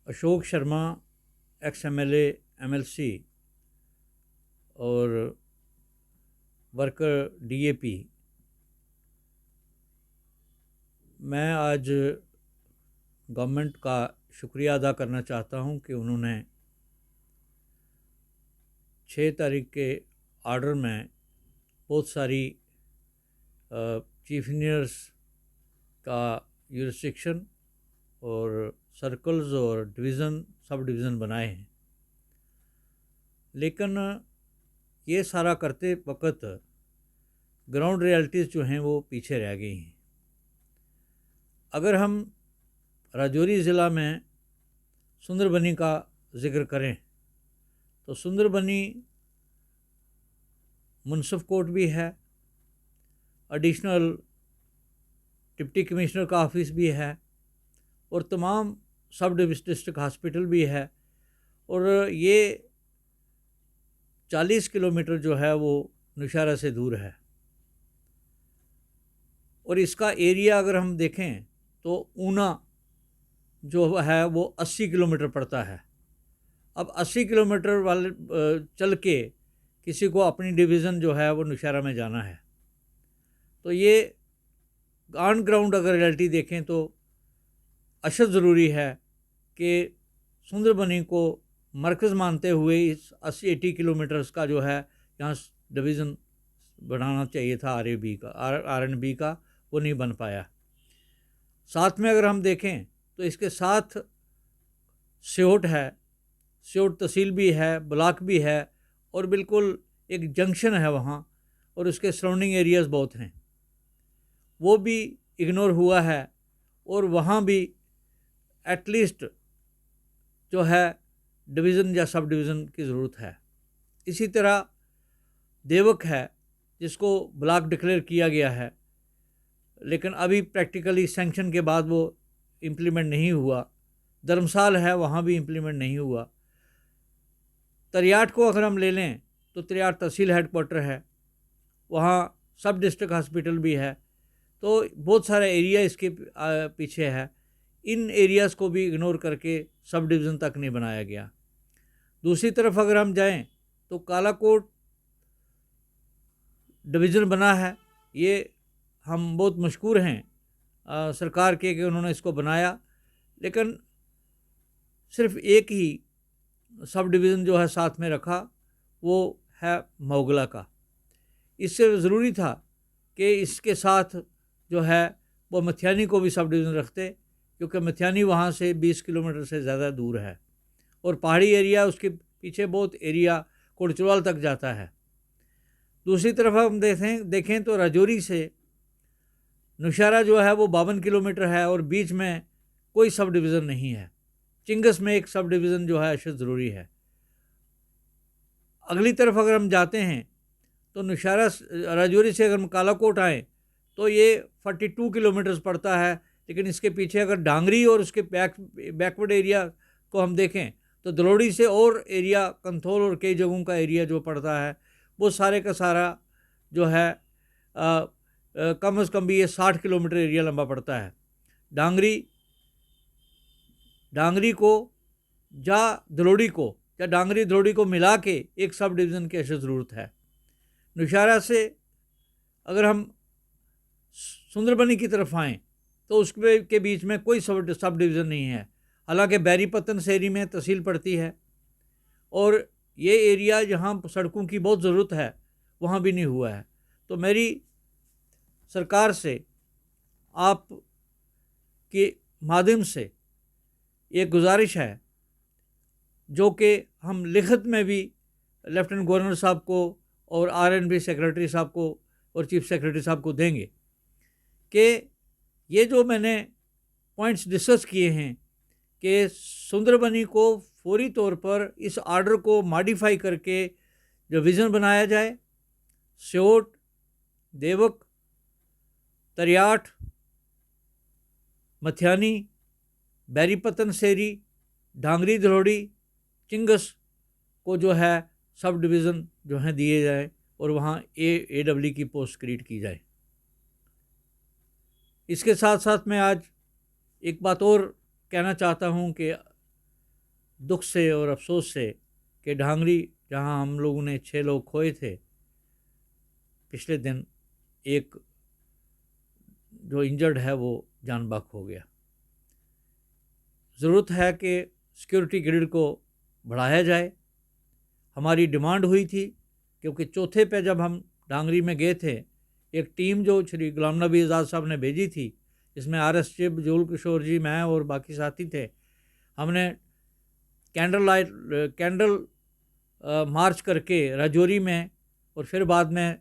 Ashok Sharma, ex MLA, MLC और worker DAP. मैं आज गवर्नमेंट का शुक्रिया अदा करना चाहता हूं कि उन्होंने 6 तारीख के आर्डर में बहुत सारी चीफ इंजीनियर्स का यूरिसडिक्शन और सर्कल्स और डिवीज़न, सब डिवीज़न बनाए हैं। लेकिन ये सारा करते वक्त ग्राउंड रियलिटीज़ जो हैं वो पीछे रह गई हैं। अगर हम राजौरी ज़िला में सुंदरबनी का ज़िक्र करें तो सुंदरबनी मुनसिफ कोर्ट भी है, एडिशनल डिप्टी कमिश्नर का ऑफिस भी है और तमाम सब डिस्ट्रिक्ट हॉस्पिटल भी है। और ये 40 किलोमीटर जो है वो नौशहरा से दूर है। और इसका एरिया अगर हम देखें तो ऊना जो है वो 80 किलोमीटर पड़ता है। अब 80 किलोमीटर वाले चल के किसी को अपनी डिवीज़न जो है वो नौशहरा में जाना है, तो ये ऑन ग्राउंड अगर रियलिटी देखें तो अशद ज़रूरी है कि सुंदरबनी को मरकज़ मानते हुए इस 80-80 किलोमीटर्स का जो है यहाँ डिवीज़न बनाना चाहिए था। आर एन बी का वो नहीं बन पाया। साथ में अगर हम देखें तो इसके साथ सियोट है, सियोट तहसील भी है, ब्लॉक भी है और बिल्कुल एक जंक्शन है वहाँ, और उसके सराउंडिंग एरियाज़ बहुत हैं, वो भी इग्नोर हुआ है। और वहाँ भी एटलीस्ट जो है डिवीज़न या सब डिवीज़न की ज़रूरत है। इसी तरह देवक है जिसको ब्लॉक डिक्लेयर किया गया है, लेकिन अभी प्रैक्टिकली सैंक्शन के बाद वो इम्प्लीमेंट नहीं हुआ। धर्मसाल है, वहाँ भी इम्प्लीमेंट नहीं हुआ। तरियाट को अगर हम ले लें तो तरियाट तहसील हेडक्वार्टर है, वहाँ सब डिस्ट्रिक्ट हॉस्पिटल भी है, तो बहुत सारा एरिया इसके पीछे है। इन एरियाज़ को भी इग्नोर करके सब डिवीज़न तक नहीं बनाया गया। दूसरी तरफ अगर हम जाएं तो कालाकोट डिवीज़न बना है, ये हम बहुत मशकूर हैं सरकार के कि उन्होंने इसको बनाया, लेकिन सिर्फ एक ही सब डिवीज़न जो है साथ में रखा, वो है मोगला का। इससे ज़रूरी था कि इसके साथ जो है वो मथियानी को भी सब डिवीज़न रखते, क्योंकि मथियानी वहाँ से 20 किलोमीटर से ज़्यादा दूर है और पहाड़ी एरिया उसके पीछे बहुत एरिया कोटचुवाल तक जाता है। दूसरी तरफ हम देखें तो राजौरी से नौशहरा जो है वो 52 किलोमीटर है और बीच में कोई सब डिवीज़न नहीं है। चिंगस में एक सब डिवीज़न जो है अशद ज़रूरी है। अगली तरफ अगर हम जाते हैं तो नौशहरा राजौरी से अगर हम कालाकोट आएँ तो ये 42 किलोमीटर्स पड़ता है, लेकिन इसके पीछे अगर डांगरी और उसके बैकवर्ड एरिया को हम देखें तो दलोड़ी से और एरिया कंथोल और कई जगहों का एरिया जो पड़ता है वो सारे का सारा जो है कम से कम भी ये 60 किलोमीटर एरिया लंबा पड़ता है। डांगरी को या दलोड़ी को या डांगरी दलोड़ी को मिला के एक सब डिवीज़न की अशद ज़रूरत है। नौशहरा से अगर हम सुंदरबनी की तरफ आएँ तो उसके बीच में कोई सब डिवीज़न नहीं है, हालांकि बैरीपतन शहरी में तहसील पड़ती है और ये एरिया जहाँ सड़कों की बहुत ज़रूरत है वहाँ भी नहीं हुआ है। तो मेरी सरकार से आप के माध्यम से एक गुजारिश है, जो कि हम लिखित में भी लेफ्टिनेंट गवर्नर साहब को और आर.एन.बी. सेक्रेटरी साहब को और चीफ सेक्रेटरी साहब को देंगे, कि ये जो मैंने पॉइंट्स डिस्कस किए हैं कि सुंदरबनी को फौरी तौर पर इस आर्डर को मॉडिफाई करके जो विज़न बनाया जाए, सियोट, देवक, तरियाट, मथियानी, बैरीपतन शहरी, डांगरी दलोड़ी, चिंगस को जो है सब डिवीज़न जो हैं दिए जाए और वहाँ AW की पोस्ट क्रिएट की जाए। इसके साथ साथ मैं आज एक बात और कहना चाहता हूँ कि दुख से और अफसोस से कि ढांगरी जहां हम लोगों ने 6 लोग खोए थे, पिछले दिन एक जो इंजर्ड है वो जान बाक हो गया। ज़रूरत है कि सिक्योरिटी ग्रिड को बढ़ाया जाए। हमारी डिमांड हुई थी क्योंकि चौथे पे जब हम ढांगरी में गए थे, एक टीम जो श्री गुलाम नबी आज़ाद साहब ने भेजी थी, जिसमें RS चिब, जुल किशोर जी, मैं और बाकी साथी थे, हमने कैंडल मार्च करके राजौरी में और फिर बाद में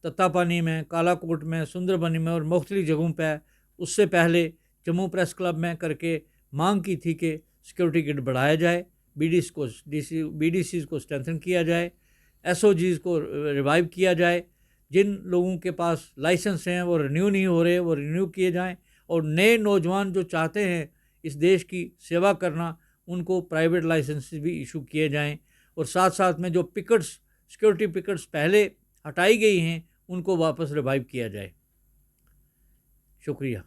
तत्तापानी में, कालाकोट में, सुंदरबनी में और मुख्तलिफ जगहों पर उससे पहले जम्मू प्रेस क्लब में करके मांग की थी कि सिक्योरिटी ग्रिड बढ़ाया जाए, BDCs को स्ट्रेंथन किया जाए, SOGs को रिवाइव किया जाए, जिन लोगों के पास लाइसेंस हैं वो रिन्यू नहीं हो रहे वो रिन्यू किए जाएं, और नए नौजवान जो चाहते हैं इस देश की सेवा करना, उनको प्राइवेट लाइसेंस भी इशू किए जाएं, और साथ साथ में जो पिकट्स, सिक्योरिटी पिकट्स पहले हटाई गई हैं, उनको वापस रिवाइव किया जाए। शुक्रिया।